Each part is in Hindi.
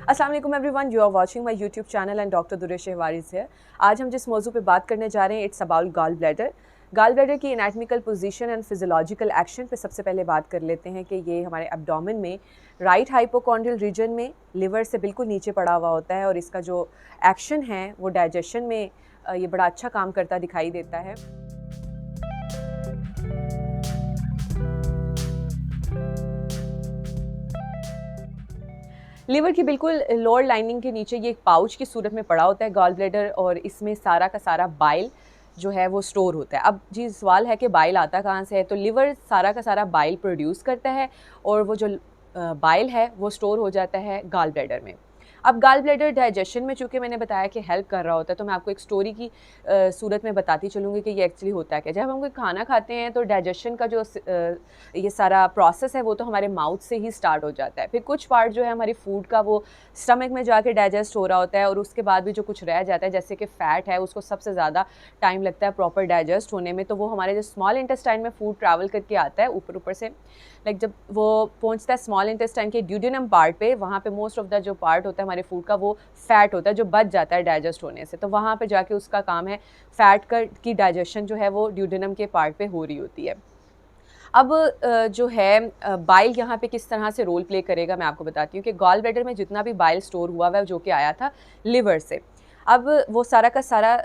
अस्सलाम वालेकुम everyone, you are watching my YouTube channel and doctor Duresh Waris है। आज हम जिस मौजू पे बात करने जा रहे हैं it's about gallbladder. Gallbladder की anatomical position and physiological action पे सबसे पहले बात कर लेते हैं कि ये हमारे एब्डोमेन में राइट हाइपोकॉन्ड्रियल रीजन में लिवर से बिल्कुल नीचे पड़ा हुआ होता है और इसका जो एक्शन है वो डाइजेशन में ये बड़ा अच्छा काम करता दिखाई देता है। लिवर की बिल्कुल लोअर लाइनिंग के नीचे ये एक पाउच की सूरत में पड़ा होता है गॉल ब्लैडर, और इसमें सारा का सारा बाइल जो है वो स्टोर होता है। अब जी सवाल है कि बाइल आता कहाँ से है, तो लिवर सारा का सारा बाइल प्रोड्यूस करता है और वो जो बाइल है वो स्टोर हो जाता है गॉल ब्लैडर में। अब गॉल ब्लैडर डाइजेशन में चूँकि मैंने बताया कि हेल्प कर रहा होता है, तो मैं आपको एक स्टोरी की सूरत में बताती चलूँगी कि ये एक्चुअली होता है क्या। जब हम कोई खाना खाते हैं तो डाइजेशन का जो ये सारा प्रोसेस है वो तो हमारे माउथ से ही स्टार्ट हो जाता है। फिर कुछ पार्ट जो है हमारी फूड का वो स्टमक में जाके डाइजेस्ट हो रहा होता है, और उसके बाद भी जो कुछ रह जाता है जैसे कि फ़ैट है उसको सबसे ज़्यादा टाइम लगता है प्रॉपर डाइजेस्ट होने में, तो वो हमारे जो स्मॉल इंटेस्टाइन में फूड ट्रैवल करके आता है ऊपर ऊपर से, लाइक जब वो पहुंचता है स्मॉल इंटेस्टाइन के ड्यूडेनम पार्ट पे, वहाँ पे मोस्ट ऑफ द जो पार्ट होता है हमारे फूड का वो फैट होता है जो बच जाता है डाइजेस्ट होने से, तो वहाँ पे जाके उसका काम है फैट की डाइजेशन जो है वो ड्यूडेनम के पार्ट पे हो रही होती है। अब जो है बाइल यहाँ पे किस तरह से रोल प्ले करेगा मैं आपको बताती हूँ कि गॉल ब्लैडर में जितना भी बाइल स्टोर हुआ हुआ है जो कि आया था लिवर से, अब वो सारा का सारा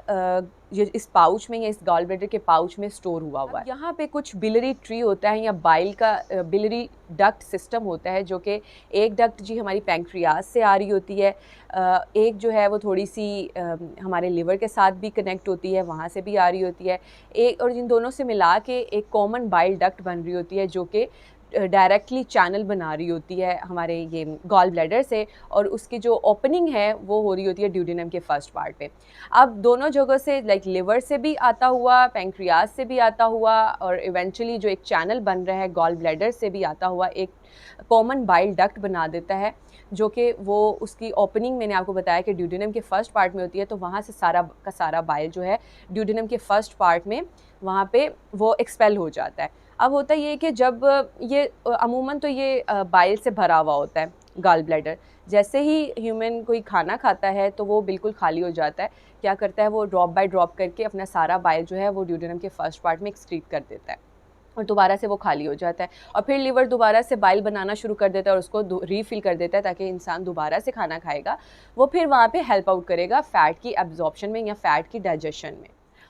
ये इस पाउच में या इस गॉल ब्लैडर के पाउच में स्टोर हुआ है। यहाँ पे कुछ बिलरी ट्री होता है या बाइल का बिलरी डक्ट सिस्टम होता है, जो कि एक डक्ट जी हमारी पैंक्रियास से आ रही होती है, एक जो है वो थोड़ी सी हमारे लिवर के साथ भी कनेक्ट होती है, वहाँ से भी आ रही होती है एक, और इन दोनों से मिला के एक कॉमन बाइल डक्ट बन रही होती है जो कि डायरेक्टली चैनल बना रही होती है हमारे ये गॉल ब्लैडर से, और उसकी जो ओपनिंग है वो हो रही होती है ड्यूडेनम के फर्स्ट पार्ट पे। अब दोनों जगह से लाइक लिवर से भी आता हुआ, पैंक्रियास से भी आता हुआ, और इवेंचुअली जो एक चैनल बन रहा है गॉल ब्लैडर से भी आता हुआ एक कॉमन बाइल डक्ट बना देता है, जो कि वो उसकी ओपनिंग मैंने आपको बताया कि ड्यूडेनम के फर्स्ट पार्ट में होती है, तो वहाँ से सारा का सारा बाइल जो है ड्यूडेनम के फर्स्ट पार्ट में वहाँ पे वो एक्सपेल हो जाता है। अब होता ये कि जब ये अमूमन तो ये बाइल से भरा हुआ होता है गॉल ब्लैडर, जैसे ही ह्यूमन कोई खाना खाता है तो वो बिल्कुल खाली हो जाता है। क्या करता है वो ड्रॉप बाय ड्रॉप करके अपना सारा बाइल जो है वो ड्यूडेनम के फर्स्ट पार्ट में एक्सक्रीट कर देता है और दोबारा से वो खाली हो जाता है, और फिर लिवर दोबारा से बाइल बनाना शुरू कर देता है और उसको रीफिल कर देता है ताकि इंसान दोबारा से खाना खाएगा वो फिर वहाँ पे हेल्प आउट करेगा फ़ैट की एब्जॉर्प्शन में या फ़ैट की डाइजेशन में।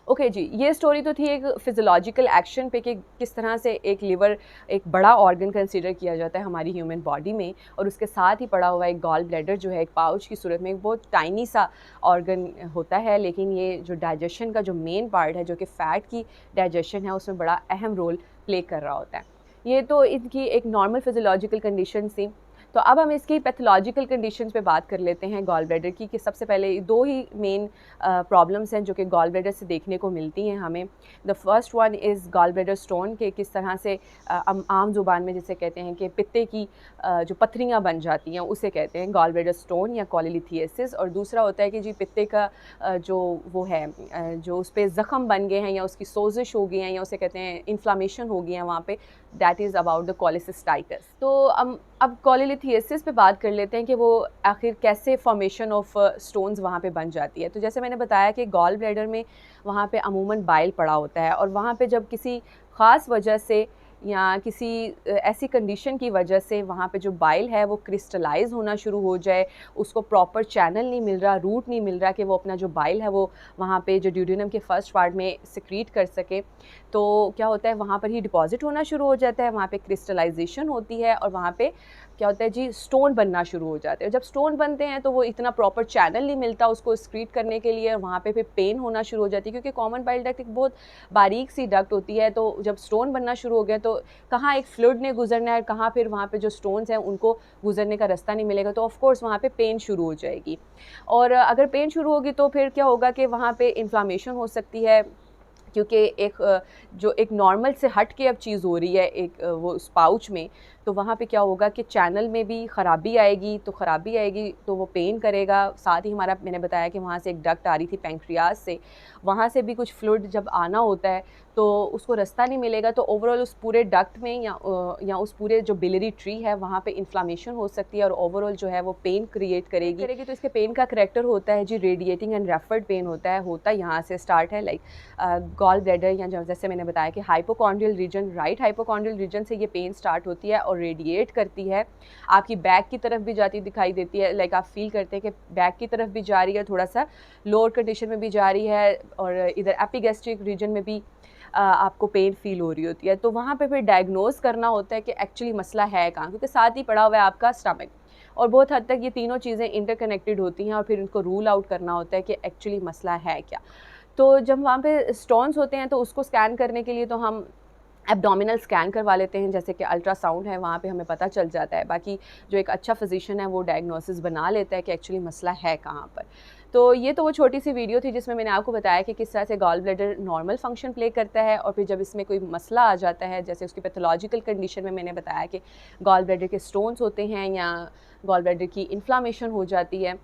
ओके जी, ये स्टोरी तो थी एक फिजियोलॉजिकल एक्शन पे कि किस तरह से एक लिवर एक बड़ा ऑर्गन कंसीडर किया जाता है हमारी ह्यूमन बॉडी में, और उसके साथ ही पड़ा हुआ एक गॉल ब्लैडर जो है एक पाउच की सूरत में एक बहुत टाइनी सा ऑर्गन होता है, लेकिन ये जो डाइजेशन का जो मेन पार्ट है जो कि फ़ैट की डाइजेशन है उसमें बड़ा अहम रोल प्ले कर रहा होता है। ये तो इनकी एक नॉर्मल फिजियोलॉजिकल कंडीशन थी। तो अब हम इसकी पैथोलॉजिकल कंडीशंस पे बात कर लेते हैं गॉल ब्लैडर की, कि सबसे पहले दो ही मेन प्रॉब्लम्स हैं जो कि गॉल ब्लैडर से देखने को मिलती हैं हमें। The first one is gall bladder stone, के किस तरह से आम ज़ुबान में जिसे कहते हैं कि पित्ते की जो पथरियाँ बन जाती हैं उसे कहते हैं गॉल ब्लैडर स्टोन या कोलिलिथियासिस, और दूसरा होता है कि जी पित्ते का जो वो है जो उस पर ज़ख़म बन गए हैं या उसकी सोजिश हो गई हैं या उसे कहते हैं इन्फ्लामेशन हो गई है वहाँ पे, that is about the cholecystitis. तो अब कोलिलिथियासिस पे बात कर लेते हैं कि वो आखिर कैसे फॉर्मेशन ऑफ स्टोन्स वहाँ पे बन जाती है। तो जैसे मैंने बताया कि गॉल ब्लैडर में वहाँ पे अमूमन बाइल पड़ा होता है, और वहाँ पे जब किसी ख़ास वजह से या किसी ऐसी कंडीशन की वजह से वहाँ पे जो बाइल है वो क्रिस्टलाइज होना शुरू हो जाए, उसको प्रॉपर चैनल नहीं मिल रहा, रूट नहीं मिल रहा कि वो अपना जो बाइल है वो वहाँ पे जो ड्यूडेनम के फर्स्ट पार्ट में सिक्रीट कर सके, तो क्या होता है वहाँ पर ही डिपॉजिट होना शुरू हो जाता है, वहाँ पे क्रिस्टलाइजेशन होती है और वहाँ पे क्या होता है जी स्टोन बनना शुरू हो जाते हैं। जब स्टोन बनते हैं तो वो इतना प्रॉपर चैनल नहीं मिलता उसको एक्सक्रीट करने के लिए, वहाँ पे फिर पेन होना शुरू हो जाती है, क्योंकि कॉमन बाइल डक्ट एक बहुत बारीक सी डक्ट होती है, तो जब स्टोन बनना शुरू हो गया तो कहाँ एक फ्लूइड ने गुजरना है, कहाँ फिर वहाँ पे जो स्टोन्स हैं उनको गुजरने का रास्ता नहीं मिलेगा, तो ऑफ कोर्स वहाँ पे पेन शुरू हो जाएगी। और अगर पेन शुरू होगी तो फिर क्या होगा कि वहाँ पे इन्फ्लामेशन हो सकती है, क्योंकि जो एक नॉर्मल से हट के अब चीज़ हो रही है एक वो उस पाउच में, तो वहाँ पे क्या होगा कि चैनल में भी ख़राबी आएगी, तो वो पेन करेगा। साथ ही मैंने बताया कि वहाँ से एक डक्ट आ रही थी पैंक्रियास से, वहाँ से भी कुछ फ्लूइड जब आना होता है तो उसको रास्ता नहीं मिलेगा, तो ओवरऑल उस पूरे डक्ट में या उस पूरे जो बिलियरी ट्री है वहाँ पे इन्फ्लामेशन हो सकती है और ओवरऑल जो है वो पेन क्रिएट करेगी। तो इसके पेन का करैक्टर होता है जी रेडिएटिंग एंड रेफर्ड पेन होता है यहाँ से स्टार्ट है, लाइक गॉल ब्लैडर या जैसे मैंने बताया कि हाइपोकॉन्ड्रियल रीजन, राइट हाइपोकॉन्ड्रियल रीजन से ये पेन स्टार्ट होती है और रेडिएट करती है, आपकी बैक की तरफ भी जाती दिखाई देती है, लाइक आप फील करते हैं कि बैक की तरफ भी जा रही है, थोड़ा सा लोअर कंडीशन में भी जा रही है और इधर एपिगैस्ट्रिक रीजन में भी आपको पेन फील हो रही होती है। तो वहाँ पे फिर डायग्नोज करना होता है कि एक्चुअली मसला है कहाँ, क्योंकि साथ ही पड़ा हुआ है आपका स्टमक और बहुत हद तक ये तीनों चीज़ें इंटरकनेक्टेड होती हैं और फिर इनको रूल आउट करना होता है कि एक्चुअली मसला है क्या। तो जब वहाँ पे स्टोन्स होते हैं तो उसको स्कैन करने के लिए तो हम एब्डोमिनल स्कैन करवा लेते हैं, जैसे कि अल्ट्रासाउंड है, वहाँ पे हमें पता चल जाता है। बाकी जो एक अच्छा फिजिशियन है वो डायग्नोसिस बना लेता है कि एक्चुअली मसला है कहाँ पर। तो ये तो वो छोटी सी वीडियो थी जिसमें मैंने आपको बताया कि किस तरह से gall bladder normal function play करता है और फिर जब इसमें कोई मसला आ जाता है, जैसे उसकी पैथोलॉजिकल कंडीशन में मैंने बताया कि गॉल ब्लैडर के स्टोन्स होते हैं या गॉल ब्लैडर की इन्फ्लामेशन हो जाती है।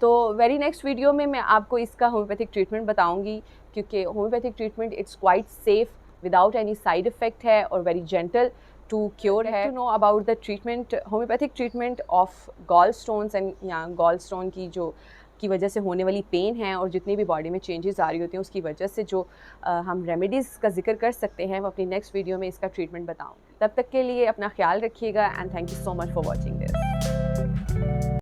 तो वेरी नेक्स्ट वीडियो में मैं आपको इसका होम्योपैथिक ट्रीटमेंट बताऊँगी, क्योंकि homeopathic treatment it's quite safe without any side effect है और वेरी जेंटल टू क्योर है। To know about the treatment, homeopathic treatment of gall stones and या गॉल स्टोन की वजह से होने वाली पेन है और जितनी भी बॉडी में चेंजेस आ रही होती हैं उसकी वजह से जो हम रेमेडीज़ का जिक्र कर सकते हैं वो अपनी नेक्स्ट वीडियो में इसका ट्रीटमेंट बताऊँ। तब तक के लिए अपना ख्याल रखिएगा and thank you so much for watching this.